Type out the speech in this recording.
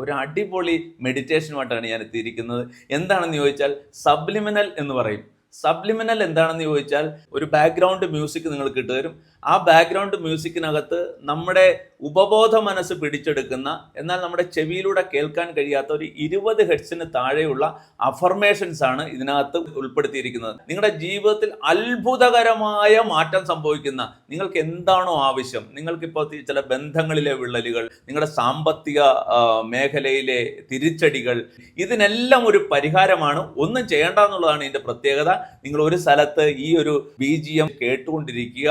ഒരു അടിപൊളി മെഡിറ്റേഷനുമായിട്ടാണ് ഞാൻ എത്തിയിരിക്കുന്നത്. എന്താണെന്ന് ചോദിച്ചാൽ സബ്ലിമിനൽ എന്ന് പറയും. സബ്ലിമിനൽ എന്താണെന്ന് ചോദിച്ചാൽ ഒരു ബാക്ക്ഗ്രൗണ്ട് മ്യൂസിക് നിങ്ങൾക്ക് ഇട്ടുതരും. ആ ബാക്ക്ഗ്രൗണ്ട് മ്യൂസിക്കിനകത്ത് നമ്മുടെ ഉപബോധ മനസ്സ് പിടിച്ചെടുക്കുന്ന, എന്നാൽ നമ്മുടെ ചെവിയിലൂടെ കേൾക്കാൻ കഴിയാത്ത ഒരു 20 ഹെർട്സിന് താഴെയുള്ള അഫർമേഷൻസ് ആണ് ഇതിനകത്ത് ഉൾപ്പെടുത്തിയിരിക്കുന്നത്. നിങ്ങളുടെ ജീവിതത്തിൽ അത്ഭുതകരമായ മാറ്റം സംഭവിക്കുന്ന, നിങ്ങൾക്ക് എന്താണോ ആവശ്യം, നിങ്ങൾക്കിപ്പോൾ ചില ബന്ധങ്ങളിലെ വിള്ളലുകൾ, നിങ്ങളുടെ സാമ്പത്തിക മേഖലയിലെ തിരിച്ചടികൾ, ഇതിനെല്ലാം ഒരു പരിഹാരമാണ്. ഒന്നും ചെയ്യേണ്ട എന്നുള്ളതാണ് ഇതിന്റെ പ്രത്യേകത. നിങ്ങൾ ഒരു സ്ഥലത്ത് ഈ ഒരു BGM കേട്ടുകൊണ്ടിരിക്കുക.